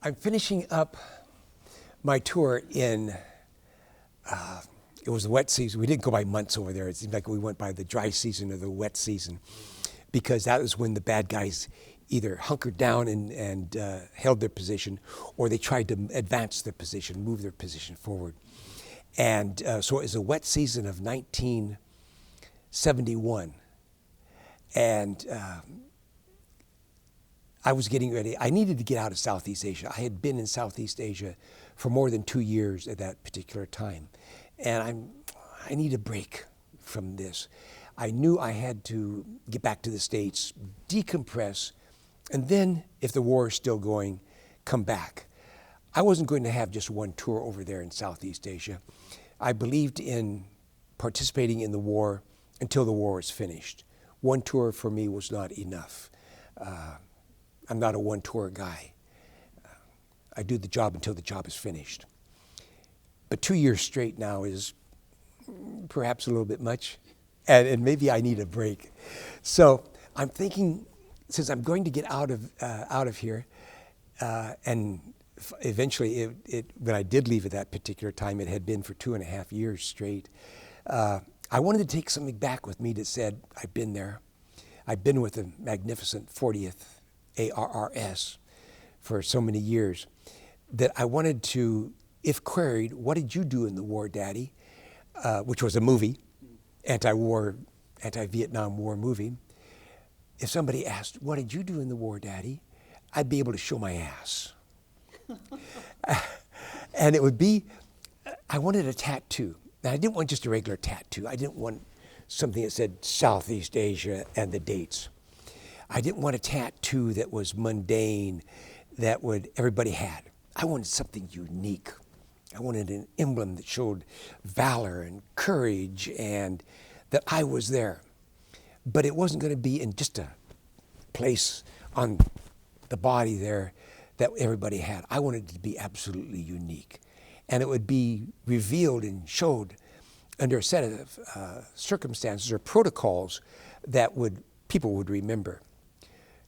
I'm finishing up my tour in, it was the wet season. We didn't go by months over there. It seemed like we went by the dry season or the wet season, because that was when the bad guys either hunkered down and held their position, or they tried to advance their position, move their position forward. And so it was a wet season of 1971. And I was getting ready. I needed to get out of Southeast Asia. I had been in Southeast Asia for more than 2 years at that particular time. And I need a break from this. I knew I had to get back to the States, decompress, and then, if the war is still going, come back. I wasn't going to have just one tour over there in Southeast Asia. I believed in participating in the war until the war was finished. One tour for me was not enough. I'm not a one-tour guy. I do the job until the job is finished. But 2 years straight now is perhaps a little bit much, and maybe I need a break. So I'm thinking, since I'm going to get out of here, and eventually, when I did leave at that particular time, it had been for 2.5 years straight. I wanted to take something back with me that said, I've been there. I've been with the magnificent 40th ARRS for so many years, that I wanted to, if queried, what did you do in the war, Daddy? Which was a movie, anti-Vietnam War movie. If somebody asked, what did you do in the war, Daddy? I'd be able to show my ass. And it would be, I wanted a tattoo. Now, I didn't want just a regular tattoo. I didn't want something that said Southeast Asia and the dates. I didn't want a tattoo that was mundane, that everybody had. I wanted something unique. I wanted an emblem that showed valor and courage and that I was there. But it wasn't going to be in just a place on the body there that everybody had. I wanted it to be absolutely unique. And it would be revealed and showed under a set of circumstances or protocols that people would remember.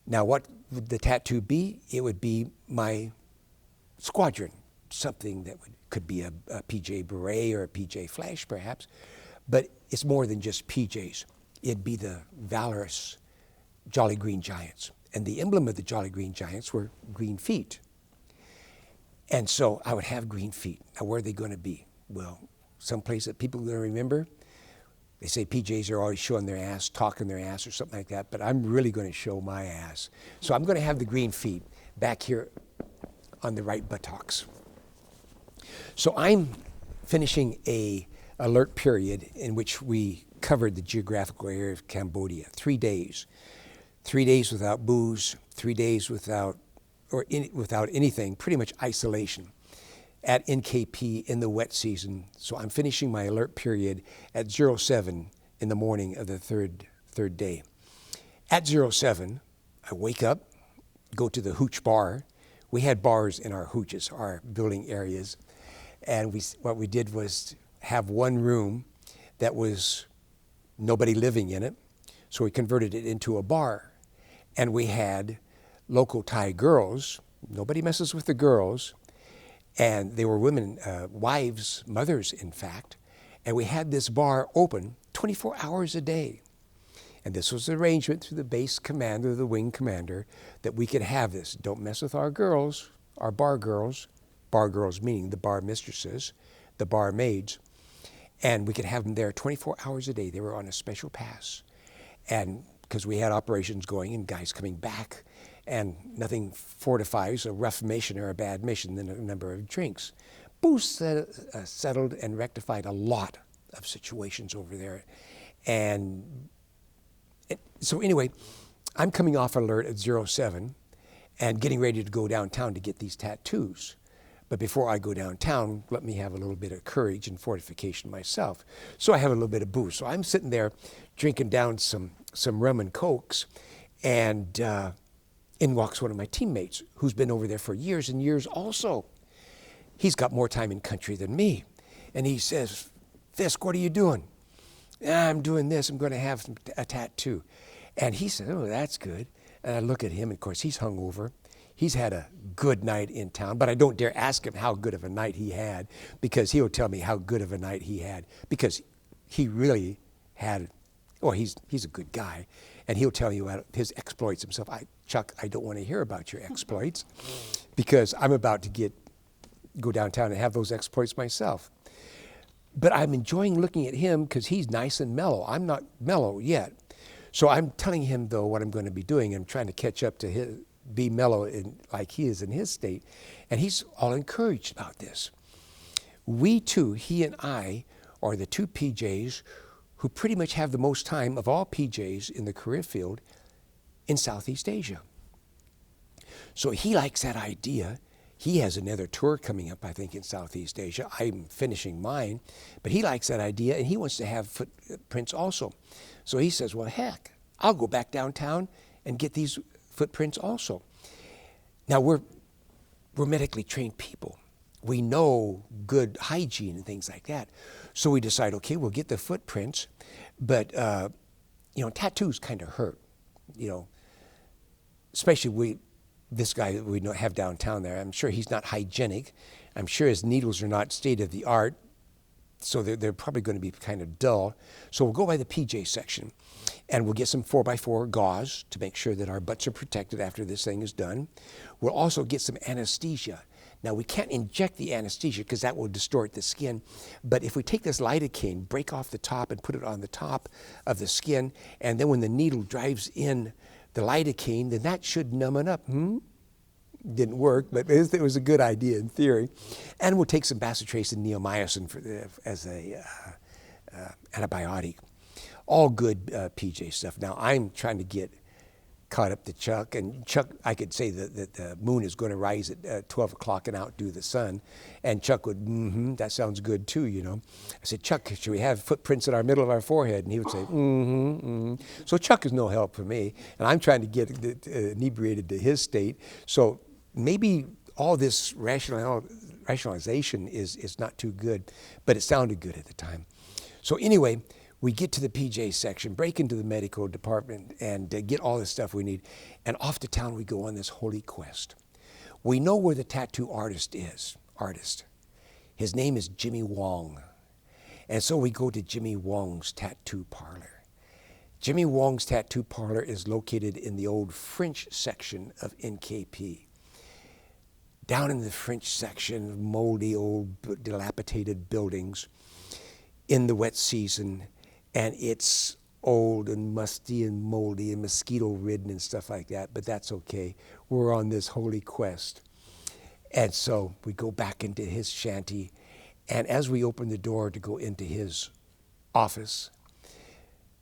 Now, what would the tattoo be? It would be my squadron, something that could be a PJ Beret or a PJ Flash, perhaps, but it's more than just PJs. It'd be the valorous Jolly Green Giants. And the emblem of the Jolly Green Giants were green feet. And so I would have green feet. Now, where are they going to be? Well, someplace that people are going to remember. They say PJs are always showing their ass, talking their ass or something like that, but I'm really going to show my ass. So I'm going to have the green feet back here on the right buttocks. So I'm finishing a alert period in which we covered the geographical area of Cambodia, 3 days. 3 days without booze, 3 days without anything, pretty much isolation at NKP in the wet season. So I'm finishing my alert period at 07 in the morning of the third day. At 07, I wake up, go to the hooch bar. We had bars in our hooches, our building areas. And what we did was have one room that was nobody living in it. So we converted it into a bar. And we had local Thai girls. Nobody messes with the girls. And they were women, wives, mothers, in fact. And we had this bar open 24 hours a day. And this was an arrangement through the base commander, the wing commander, that we could have this. Don't mess with our girls, our bar girls meaning the bar mistresses, the bar maids. And we could have them there 24 hours a day. They were on a special pass. And because we had operations going and guys coming back, and nothing fortifies a rough mission or a bad mission than a number of drinks. Booze settled and rectified a lot of situations over there. And so anyway, I'm coming off alert at 07 and getting ready to go downtown to get these tattoos. But before I go downtown, let me have a little bit of courage and fortification myself. So I have a little bit of booze. So I'm sitting there drinking down some rum and cokes, and in walks one of my teammates who's been over there for years and years also. He's got more time in country than me. And he says, Fisk, what are you doing? I'm doing this. I'm going to have a tattoo. And he said, oh, that's good. And I look at him, and of course, he's hungover. he's had a good night in town, but I don't dare ask him how good of a night he had, because he'll tell me how good of a night he had, because he really had, well, he's a good guy, and he'll tell you about his exploits himself. Chuck, I don't want to hear about your exploits, because I'm about to go downtown and have those exploits myself. But I'm enjoying looking at him because he's nice and mellow. I'm not mellow yet. So I'm telling him, though, what I'm going to be doing. I'm trying to catch up to be mellow like he is in his state. And he's all encouraged about this. We two, he and I, are the two PJs who pretty much have the most time of all PJs in the career field in Southeast Asia. So he likes that idea. He has another tour coming up, I think, in Southeast Asia. I'm finishing mine, but he likes that idea, and he wants to have footprints also. So he says, well, heck, I'll go back downtown and get these footprints also. Now, we're medically trained people. We know good hygiene and things like that. So we decide, okay, we'll get the footprints, but, tattoos kind of hurt, especially this guy that we have downtown there. I'm sure he's not hygienic. I'm sure his needles are not state of the art, so they're probably going to be kind of dull. So we'll go by the PJ section, and we'll get some 4x4 gauze to make sure that our butts are protected after this thing is done. We'll also get some anesthesia. Now, we can't inject the anesthesia because that will distort the skin, but if we take this lidocaine, break off the top and put it on the top of the skin, and then when the needle drives in the lidocaine, then that should numb it up. Didn't work, but it was a good idea in theory. And we'll take some bacitracin and neomycin as a antibiotic. All good PJ stuff. Now, I'm trying to get caught up to Chuck, and Chuck, I could say that the moon is going to rise at 12 o'clock and outdo the sun, and Chuck would, that sounds good too, I said, Chuck, should we have footprints in our middle of our forehead? And he would say, So Chuck is no help for me, and I'm trying to get inebriated to his state. So maybe all this rationalization is not too good, but it sounded good at the time. So anyway, we get to the PJ section, break into the medical department, and get all the stuff we need. And off to town we go on this holy quest. We know where the tattoo artist is. His name is Jimmy Wong. And so we go to Jimmy Wong's tattoo parlor. Jimmy Wong's tattoo parlor is located in the old French section of NKP. Down in the French section, moldy, old, dilapidated buildings in the wet season, and it's old and musty and moldy and mosquito-ridden and stuff like that, but that's okay. We're on this holy quest. And so we go back into his shanty, and as we open the door to go into his office,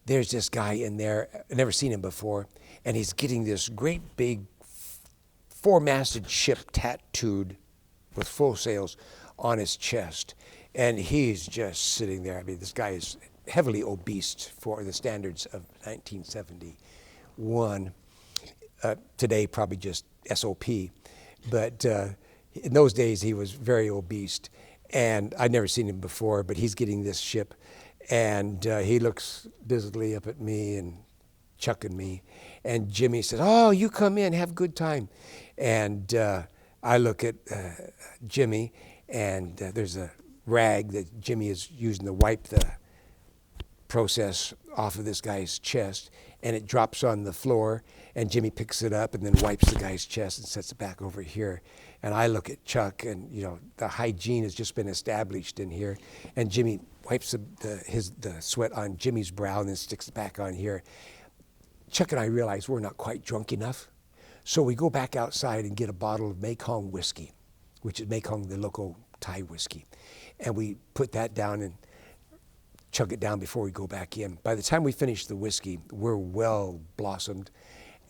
there's this guy in there, I've never seen him before, and he's getting this great big four-masted ship tattooed with full sails on his chest. And he's just sitting there. I mean, this guy is heavily obese for the standards of 1971. Today, probably just SOP. But in those days, he was very obese. And I'd never seen him before, but he's getting this ship. And he looks busily up at me and Chuck and me. And Jimmy says, oh, you come in, have a good time. And I look at Jimmy, and there's a rag that Jimmy is using to wipe the process off of this guy's chest, and it drops on the floor, and Jimmy picks it up and then wipes the guy's chest and sets it back over here. And I look at Chuck, and the hygiene has just been established in here, and Jimmy wipes the sweat on Jimmy's brow and then sticks it back on here. Chuck and I realize we're not quite drunk enough, so we go back outside and get a bottle of Mekong whiskey, which is Mekong, the local Thai whiskey. And we put that down and chug it down before we go back in. By the time we finish the whiskey, we're well blossomed.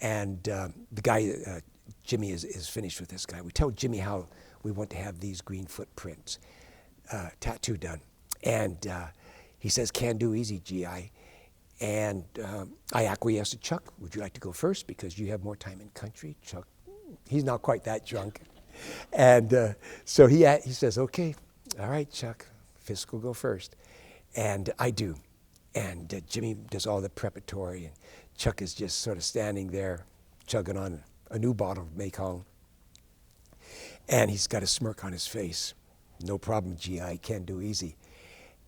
And the guy, Jimmy, is finished with this guy. We tell Jimmy how we want to have these green footprints tattoo done. And he says, can do, easy, GI. And I acquiesced to Chuck. Would you like to go first? Because you have more time in country. Chuck, he's not quite that drunk. And so he says, okay, all right, Chuck, Fisk will go first. And I do. And Jimmy does all the preparatory, and Chuck is just sort of standing there chugging on a new bottle of Mekong. And he's got a smirk on his face. No problem, GI, can do easy.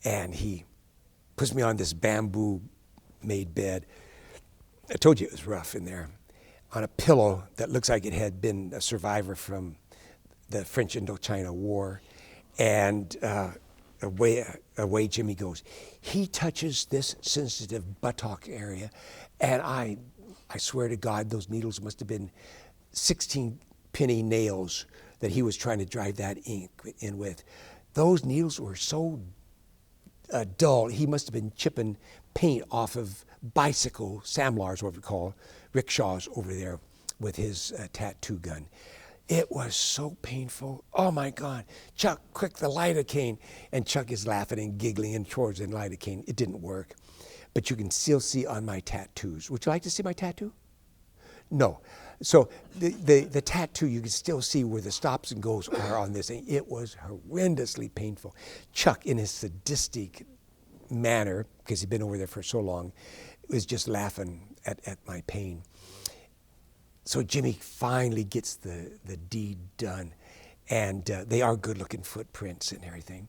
And he puts me on this bamboo-made bed. I told you it was rough in there. On a pillow that looks like it had been a survivor from the French Indochina War. And away Jimmy goes. He touches this sensitive buttock area, and I swear to God, those needles must have been 16-penny nails that he was trying to drive that ink in with. Those needles were so dull. He must have been chipping paint off of bicycle, samlars, what we call, rickshaws over there with his tattoo gun. It was so painful. Oh my God. Chuck, quick, the lidocaine. And Chuck is laughing and giggling and towards the lidocaine. It didn't work. But you can still see on my tattoos. Would you like to see my tattoo? No. So the tattoo, you can still see where the stops and goes are on this thing. It was horrendously painful. Chuck, in his sadistic manner, because he'd been over there for so long, was just laughing at my pain. So Jimmy finally gets the deed done, and they are good-looking footprints and everything.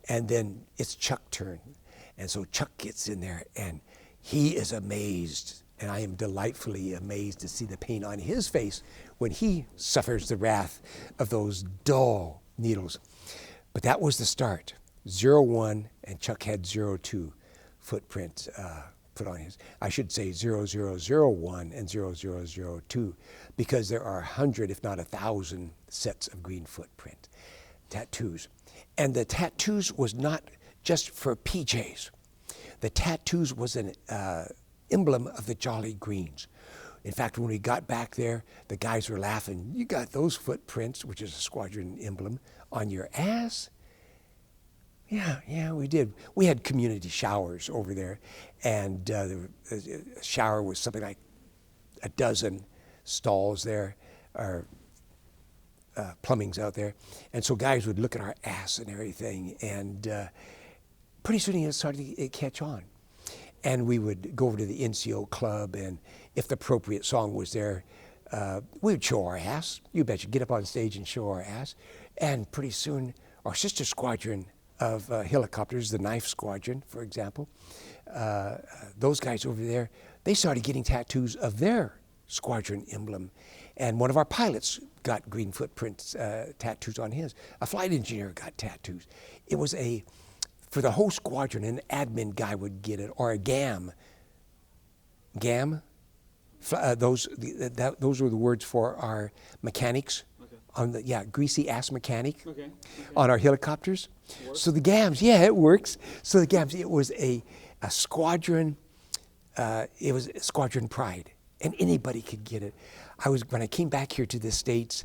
And then it's Chuck's turn, and so Chuck gets in there, and he is amazed, and I am delightfully amazed to see the pain on his face when he suffers the wrath of those dull needles. But that was the start. 01, and Chuck had 02 footprint put on his. I should say 0001 and 0002, because there are 100, if not 1,000 sets of green footprint tattoos. And the tattoos was not just for PJs. The tattoos was an emblem of the Jolly Greens. In fact, when we got back there, the guys were laughing. You got those footprints, which is a squadron emblem, on your ass? Yeah, we did. We had community showers over there, and the shower was something like a dozen stalls there, or plumbings out there. And so guys would look at our ass and everything, and pretty soon it started to catch on. And we would go over to the NCO club, and if the appropriate song was there, we would show our ass. You betcha, get up on stage and show our ass. And pretty soon, our sister squadron of helicopters, the Knife Squadron, for example, those guys over there, they started getting tattoos of their squadron emblem. And one of our pilots got green footprints, tattoos on his. A flight engineer got tattoos. It was for the whole squadron, an admin guy would get it, or a GAM. GAM? Those were the words for our mechanics. Okay. Greasy ass mechanic. Okay. On our helicopters. So the GAMs, it works. So the GAMs, it was a squadron, it was squadron pride, and anybody could get it. When I came back here to the States,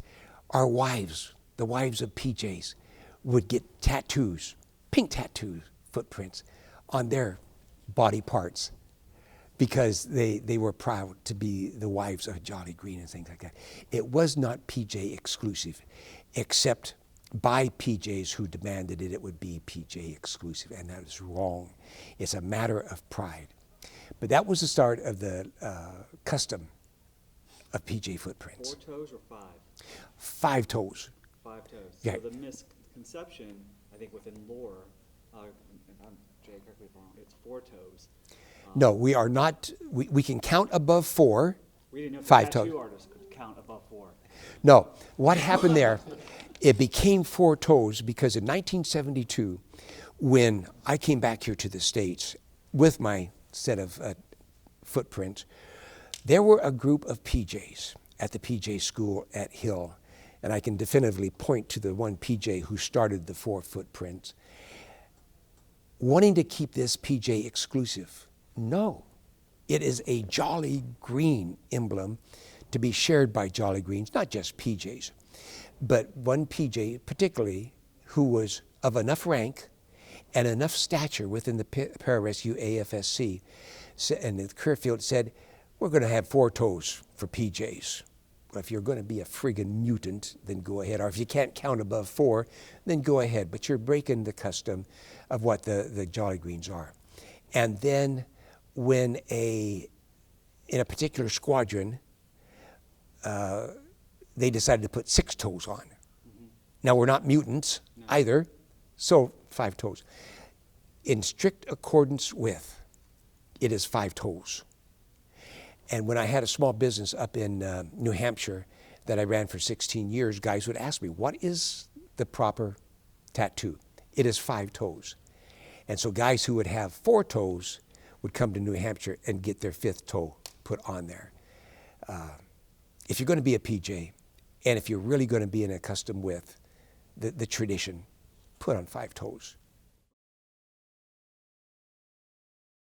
our wives, the wives of PJs, would get tattoos, pink tattoos, footprints on their body parts, because they were proud to be the wives of Jolly Green and things like that. It was not PJ exclusive, except by PJs who demanded it would be PJ exclusive, and that is wrong. It's a matter of pride. But that was the start of the custom of PJ footprints. 4 toes or 5? 5 toes. 5 toes. Yeah. So the misconception, I think within lore, Jay, correct me if I'm wrong, it's 4 toes. No, we are not. We can count above 4. We didn't know if 5 the tattoo toes. artist could count above 4. No, what happened there, it became 4 toes because in 1972, when I came back here to the States with my set of footprints, there were a group of PJs at the PJ school at Hill, and I can definitively point to the one PJ who started the 4 footprints, wanting to keep this PJ exclusive. No, it is a Jolly Green emblem to be shared by Jolly Greens, not just PJs, but one PJ particularly who was of enough rank and enough stature within the Pararescue AFSC, and the career field said, we're going to have 4 toes for PJs. Well, if you're going to be a friggin' mutant, then go ahead. Or if you can't count above 4, then go ahead. But you're breaking the custom of what the Jolly Greens are. And then when in a particular squadron, they decided to put 6 toes on. Mm-hmm. Now, we're not mutants either, so 5 toes. In strict accordance with, it is 5 toes. And when I had a small business up in New Hampshire that I ran for 16 years, guys would ask me, what is the proper tattoo? It is 5 toes. And so guys who would have 4 toes would come to New Hampshire and get their 5th toe put on there. If you're going to be a PJ, and if you're really going to be in a custom with the tradition, put on 5 toes.